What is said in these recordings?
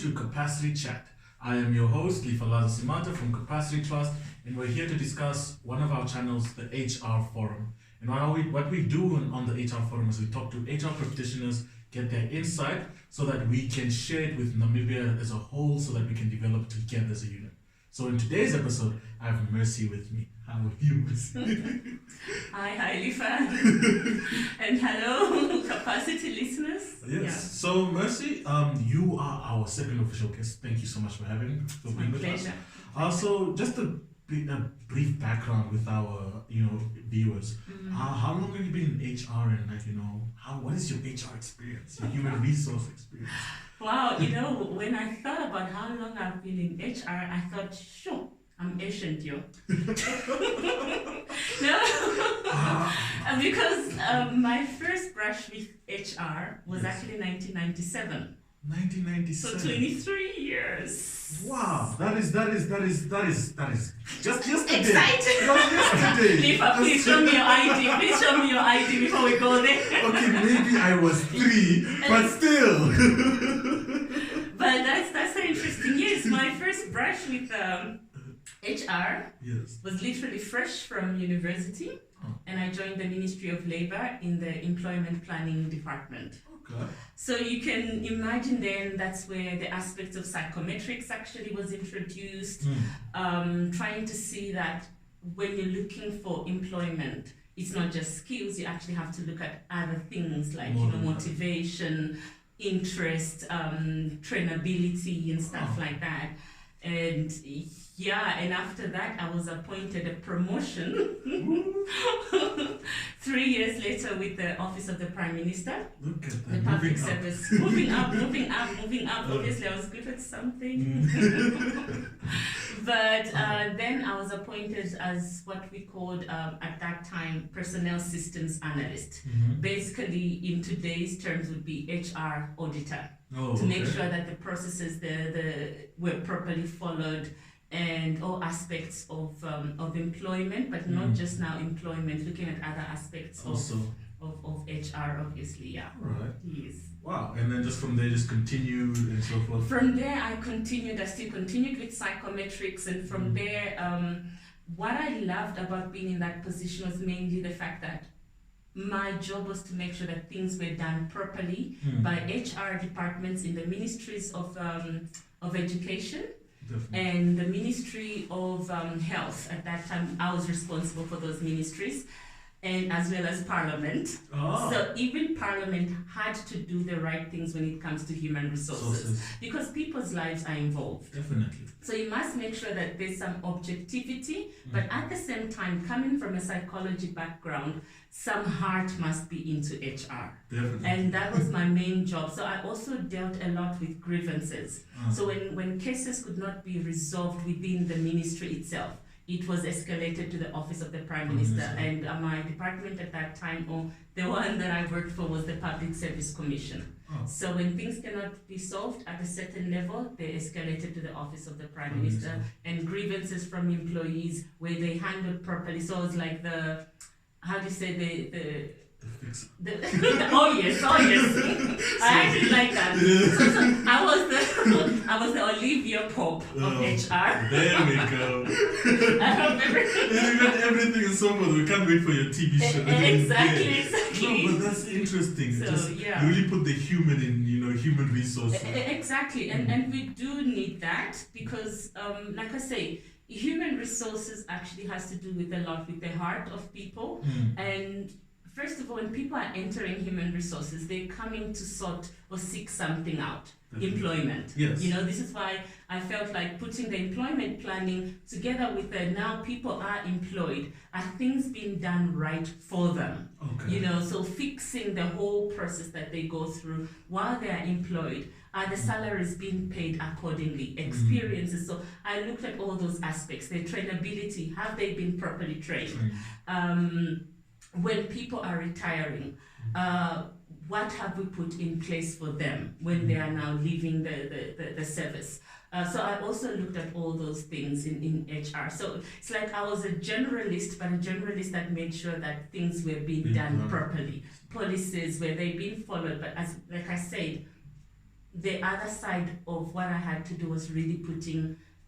to Capacity Chat. I am your host, Lifalaza Simata from Capacity Trust, and we're here to discuss one of our channels, the HR Forum. And what we do on the HR Forum is we talk to HR practitioners, get their insight so that we can share it with Namibia as a whole so that we can develop together as a unit. So in today's episode, I have Mercy with me. How are you, Mercy? Hi, Lifa. And hello, Capacity listeners. Yes. Yeah. So Mercy, you are our second official guest. Thank you so much for being with us. Also, just a brief background with our viewers. How long have you been in HR, and what is your HR experience, your human resource experience? Wow, when I thought about how long I've been in HR, I thought, sure, I'm ancient, yo. No, because my first brush with HR was actually 1997. 1997. So 23 years. Wow, that is just yesterday. Exciting. Just yesterday. Lifa, please show me your ID. Please show me your ID before we go there. Okay, maybe I was 3, but still. But that's an interesting. Yes, my first brush with HR was literally fresh from university, and I joined the Ministry of Labor in the Employment Planning Department. Okay. So you can imagine then that's where the aspect of psychometrics actually was introduced, trying to see that when you're looking for employment, it's not just skills, you actually have to look at other things like motivation, interest, trainability and stuff like that. And and after that I was appointed a promotion 3 years later with the Office of the Prime Minister. Look at that. The public service. Moving up. Obviously I was good at something. But then I was appointed as what we called at that time personnel systems analyst. Basically in today's terms would be HR auditor. To make sure that the processes were properly followed and all aspects of employment, but not just now employment, looking at other aspects also of HR, obviously, yeah. Right. Yes. Wow. And then just from there, just continued and so forth. From there, I still continued with psychometrics, and from there, what I loved about being in that position was mainly the fact that my job was to make sure that things were done properly by HR departments in the ministries of education. Definitely. And the Ministry of Health. At that time, I was responsible for those ministries, and as well as Parliament. So even Parliament had to do the right things when it comes to human resources. Because people's lives are involved. Definitely. So you must make sure that there's some objectivity, but at the same time, coming from a psychology background, some heart must be into HR. Definitely. And that was my main job. So I also dealt a lot with grievances. So when cases could not be resolved within the ministry itself, it was escalated to the Office of the Prime Minister. And my department at that time, or the one that I worked for, was the Public Service Commission. So when things cannot be solved at a certain level, they escalated to the Office of the Prime Minister. And grievances from employees where they handled properly. So it was like the oh yes. I actually like that. So I was the Olivia Pope of HR. There we go. I hope everything is so good. We can't wait for your TV show. Exactly. No, but that's interesting. So, you really put the human in, human resources. Exactly, and we do need that because, like I say, human resources actually has to do with a lot with the heart of people. And first of all, when people are entering human resources, they're coming to sort or seek something out. Employment. Yes. This is why I felt like putting the employment planning together with the now people are employed, are things being done right for them. Okay. So fixing the whole process that they go through while they are employed. Are the salaries being paid accordingly? Experiences. So I looked at all those aspects. Their trainability. Have they been properly trained? When people are retiring, what have we put in place for them when they are now leaving the service? So I also looked at all those things in HR. So it's like I was a generalist, but a generalist that made sure that things were being done properly. Policies, were they being followed? But like I said, the other side of what I had to do was really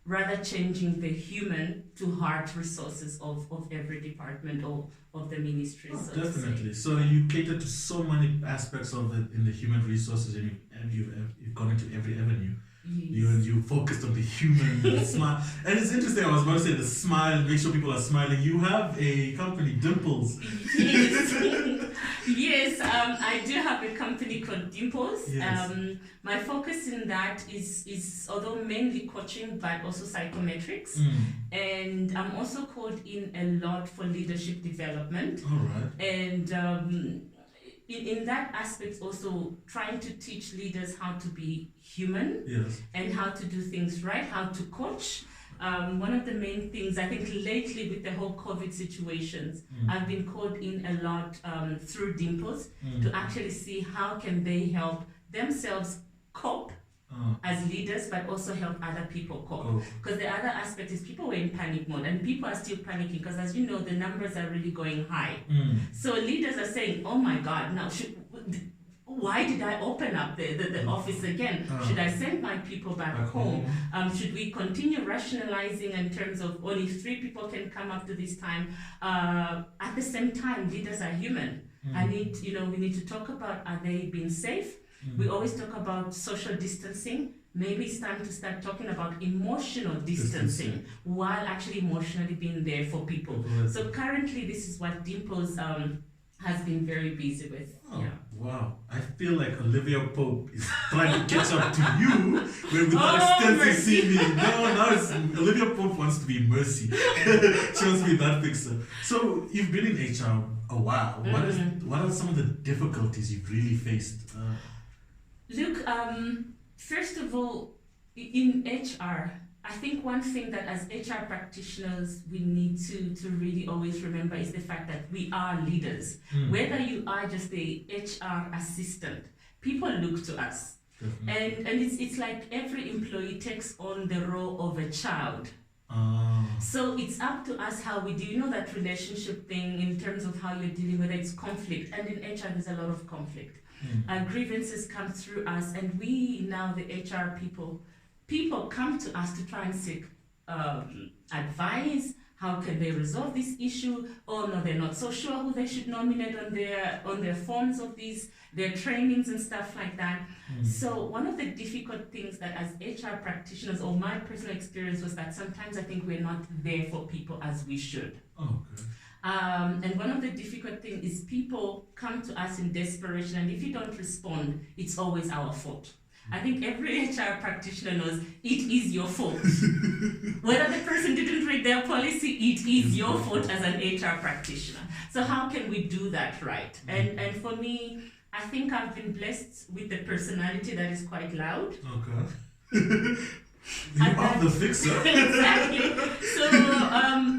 rather changing the human to heart resources of every department of the ministry. Oh, so definitely. So you cater to so many aspects of it in the human resources, and you've gone into every avenue. Yes. You focused on the human smile, and it's interesting. I was about to say the smile, make sure people are smiling. You have a company, Dimples. Yes. Yes, I do have a company called Dimples. Yes. My focus in that is although mainly coaching, but also psychometrics. And I'm also called in a lot for leadership development. All right. And in that aspect, also trying to teach leaders how to be human. Yes. And how to do things right, how to coach. One of the main things, I think lately with the whole COVID situations, I've been called in a lot through Dimples to actually see how can they help themselves cope as leaders, but also help other people cope. Because the other aspect is people were in panic mode, and people are still panicking because, as you know, the numbers are really going high. So leaders are saying, oh my God, now why did I open up the office again? Should I send my people back home? Should we continue rationalizing in terms of only 3 people can come up to this time? At the same time, leaders are human. We need to talk about, are they being safe? We always talk about social distancing. Maybe it's time to start talking about emotional distancing while actually emotionally being there for people. So currently, this is what Dimples has been very busy with. Wow. I feel like Olivia Pope is trying to catch up to you without extensively seeing me. No, now it's Olivia Pope wants to be Mercy. She wants to be that fixer. So you've been in HR a while. What are some of the difficulties you've really faced? Look, first of all, in HR, I think one thing that as HR practitioners we need to really always remember is the fact that we are leaders. Whether you are just a HR assistant, people look to us. And it's like every employee takes on the role of a child. So it's up to us how we do. You know that relationship thing in terms of how you're dealing with it, it's conflict. And in HR, there's a lot of conflict. Grievances come through us, and we now, the HR people come to us to try and seek advice. How can they resolve this issue? Oh no, they're not so sure who they should nominate on their forms of these, their trainings and stuff like that. So one of the difficult things that as HR practitioners, or my personal experience, was that sometimes I think we're not there for people as we should. And one of the difficult things is people come to us in desperation, and if you don't respond, it's always our fault. I think every HR practitioner knows it is your fault. Whether the person didn't read their policy, it is your fault as an HR practitioner. So how can we do that right? And for me, I think I've been blessed with a personality that is quite loud. You are the fixer. Exactly. So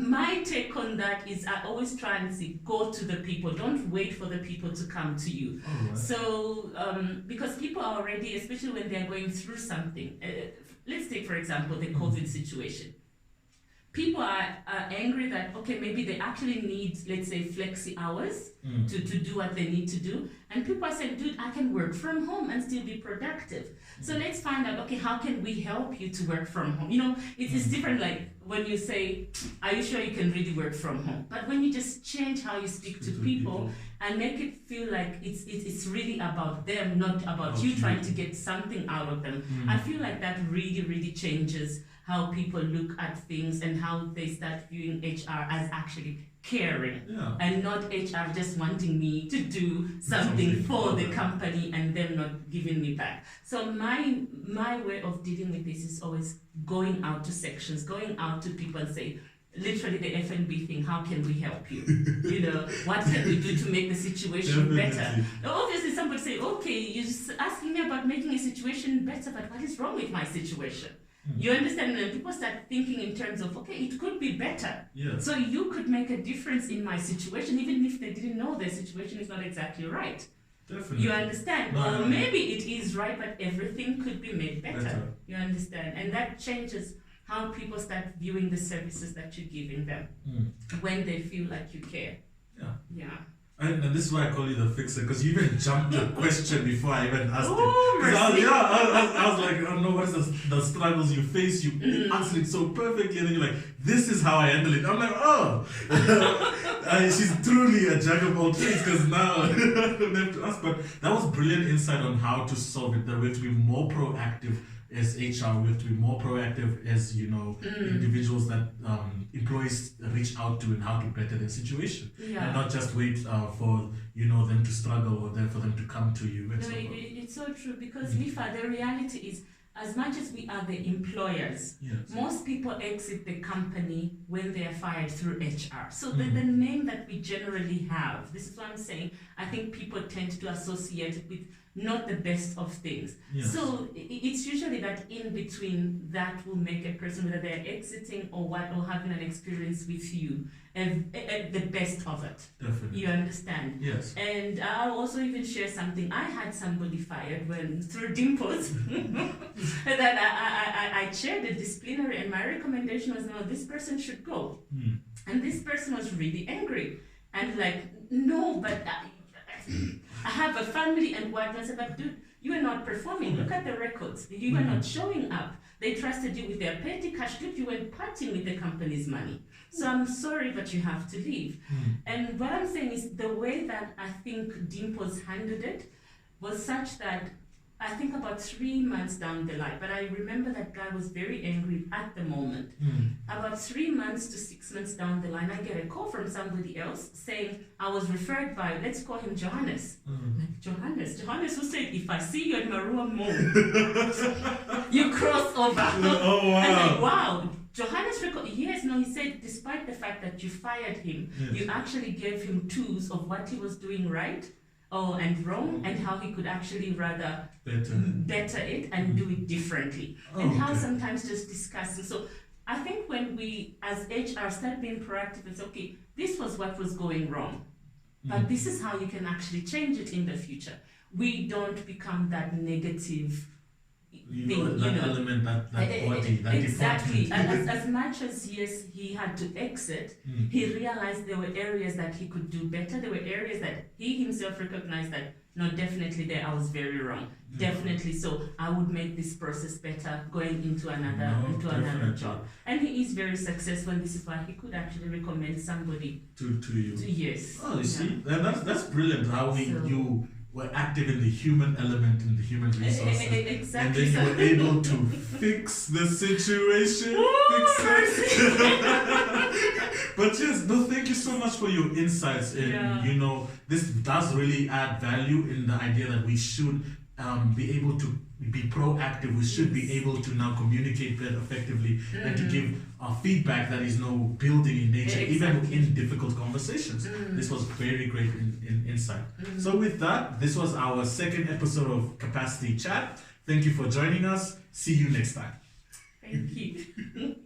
my take on that is I always try and say, go to the people. Don't wait for the people to come to you. So because people are already, especially when they're going through something, let's take, for example, the COVID situation. People are angry that, okay, maybe they actually need, let's say, flexi hours to do what they need to do. And people are saying, dude, I can work from home and still be productive. So let's find out, okay, how can we help you to work from home? You know, it's different, like when you say, are you sure you can really work from home? But when you just change how you speak to people and make it feel like it's really about them, not about you trying to get something out of them, I feel like that really, really changes how people look at things and how they start viewing HR as actually caring and not HR just wanting me to do something for the company and them not giving me back. So my way of dealing with this is always going out to sections, going out to people and say, literally the F&B thing, how can we help you? You know, what can we do to make the situation better? Obviously somebody say, okay, you're just asking me about making a situation better, but what is wrong with my situation? You understand? And people start thinking in terms of, okay, it could be better. So you could make a difference in my situation, even if they didn't know their situation is not exactly right. Definitely. You understand? Or maybe it is right, but everything could be made better. You understand? And that changes how people start viewing the services that you're giving them when they feel like you care. And this is why I call you the fixer, because you even jumped the question before I even asked it. Oh, 'Cause Mercy. I was like, oh no, what is the struggles you face? You answered it so perfectly, and then you're like, this is how I handle it. I'm like, oh, she's truly a jack of all trades, because now I don't have to ask. But that was brilliant insight on how to solve it. That we have to be more proactive as HR. We have to be more proactive as individuals that employees reach out to and how to better their situation, and not just wait for them to struggle or then for them to come to you. And No, it's so true, because Lifa, the reality is, as much as we are the employers, most people exit the company when they are fired through HR. So the name that we generally have, this is what I'm saying, I think people tend to associate it with not the best of things. Yes. So it's usually that in between that will make a person, whether they're exiting or having an experience with you, the best of it. Definitely. You understand? Yes. And I'll also even share something. I had somebody fired through Dimples that I chaired a disciplinary, and my recommendation was, no, this person should go. And this person was really angry and like, no, but I have a family and what. I said, but dude, you are not performing. Look at the records. You are not showing up. They trusted you with their petty cash. Dude, you went partying with the company's money. So I'm sorry, but you have to leave. And what I'm saying is the way that I think Dimples handled it was such that I think about 3 months down the line, but I remember that guy was very angry at the moment. About 3 months to 6 months down the line, I get a call from somebody else saying, I was referred by, let's call him Johannes. Like, Johannes who said, if I see you in Marua Mall, you cross over. Oh, wow. I'm like, wow. Johannes he said, despite the fact that you fired him, you actually gave him tools of what he was doing right and wrong, and how he could actually rather better it and do it differently. And how sometimes just discussing. So I think when we as HR start being proactive and say, okay, this was what was going wrong, but this is how you can actually change it in the future. We don't become that negative element, that body, that exactly. department. As much as he had to exit, he realized there were areas that he could do better. There were areas that he himself recognized that no, definitely there I was very wrong. Definitely, so I would make this process better going into another job. And he is very successful, and this is why he could actually recommend somebody to you. Yes. Oh, you see, that's brilliant. How you were active in the human element in the human resources. Exactly. And then you were able to fix the situation. But yes, no, thank you so much for your insights. And this does really add value in the idea that we should be able to be proactive. We should be able to now communicate better effectively and to give feedback that is building in nature, even in difficult conversations. This was very great insight. So with that, this was our second episode of Capacity Chat. Thank you for joining us. See you next time. Thank you.